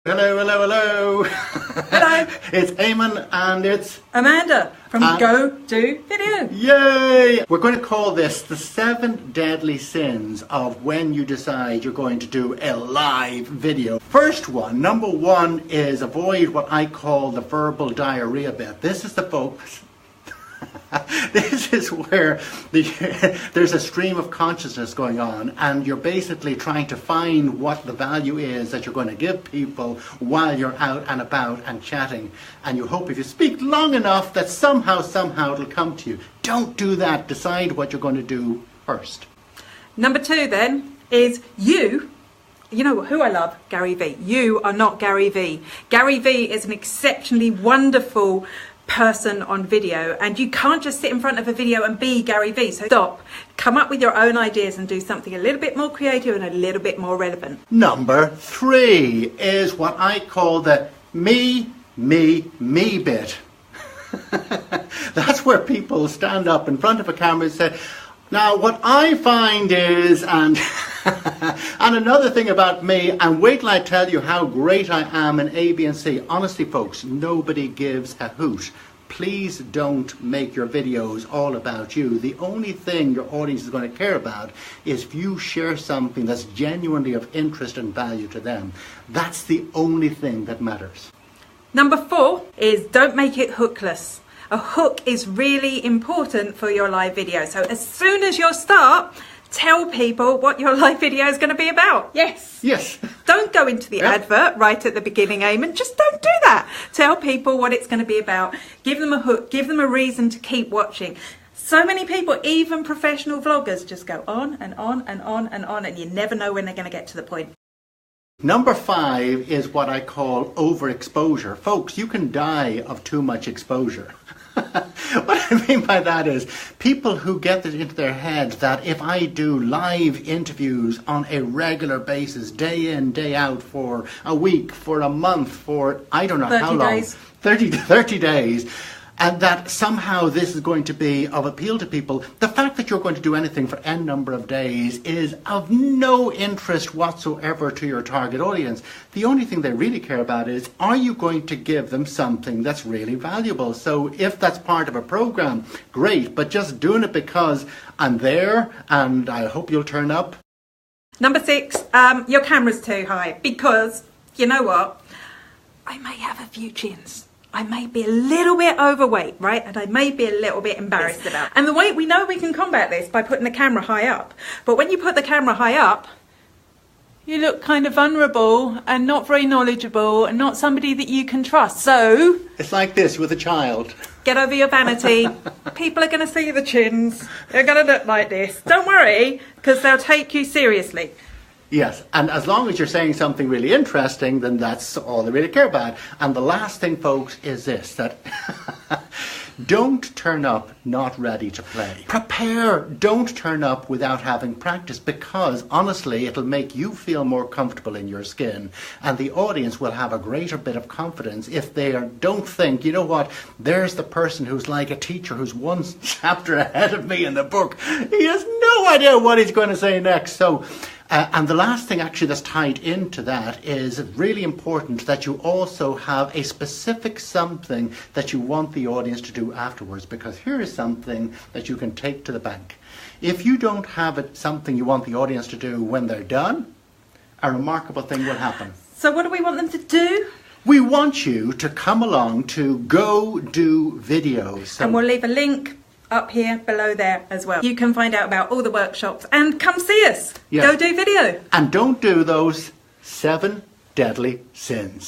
Hello, hello, hello. Hello. It's Eamonn and it's Amanda from Go Do Video. Yay! We're going to call this the 7 deadly sins of when you decide you're going to do a live video. First one, number 1, is avoid what I call the verbal diarrhea bit. This is the focus. This is where there's a stream of consciousness going on and you're basically trying to find what the value is that you're going to give people while you're out and about and chatting, and you hope if you speak long enough that somehow it'll come to you. Don't do that. Decide what you're going to do first. Number 2 then is you know who I love? Gary Vee. You are not Gary Vee. Gary Vee is an exceptionally wonderful person on video, and you can't just sit in front of a video and be Gary Vee. So stop, come up with your own ideas and do something a little bit more creative and a little bit more relevant. Number 3 is what I call the me bit. That's where people stand up in front of a camera and say, now what I find is, and and another thing about me, and wait till I tell you how great I am in A, B and C. Honestly folks, nobody gives a hoot. Please don't make your videos all about you. The only thing your audience is going to care about is if you share something that's genuinely of interest and value to them. That's the only thing that matters. Number 4 is don't make it hookless. A hook is really important for your live video. So as soon as you start, tell people what your live video is going to be about. Yes. Yes. Don't go into the advert right at the beginning, Eamonn. Just don't do that. Tell people what it's going to be about. Give them a hook. Give them a reason to keep watching. So many people, even professional vloggers, just go on and on and on and on, and you never know when they're going to get to the point. Number 5 is what I call overexposure. Folks, you can die of too much exposure. What I mean by that is people who get it into their head that if I do live interviews on a regular basis, day in, day out, for a week, for a month, for I don't know how long, 30 days, and that somehow this is going to be of appeal to people. The fact that you're going to do anything for n number of days is of no interest whatsoever to your target audience. The only thing they really care about is, are you going to give them something that's really valuable? So if that's part of a program, great, but just doing it because I'm there and I hope you'll turn up. Number 6, your camera's too high, because you know what? I may have a few chins. I may be a little bit overweight, right? And I may be a little bit embarrassed about it. And the way we know we can combat this by putting the camera high up. But when you put the camera high up, you look kind of vulnerable and not very knowledgeable and not somebody that you can trust. So it's like this with a child. Get over your vanity. People are going to see the chins. They're going to look like this. Don't worry, because they'll take you seriously. Yes, and as long as you're saying something really interesting, then that's all they really care about. And the last thing, folks, is this, that don't turn up not ready to play. Prepare. Don't turn up without having practice, because honestly, it'll make you feel more comfortable in your skin, and the audience will have a greater bit of confidence if they don't think, you know what, there's the person who's like a teacher who's one chapter ahead of me in the book. He has no idea what he's going to say next. So and the last thing actually that's tied into that is really important, that you also have a specific something that you want the audience to do afterwards, because here is something that you can take to the bank. If you don't have something you want the audience to do when they're done, a remarkable thing will happen. So what do we want them to do? We want you to come along to Go Do Videos. So, and we'll leave a link up here below there as well. You can find out about all the workshops and come see us. Yes. Go Do Video. And don't do those 7 deadly sins.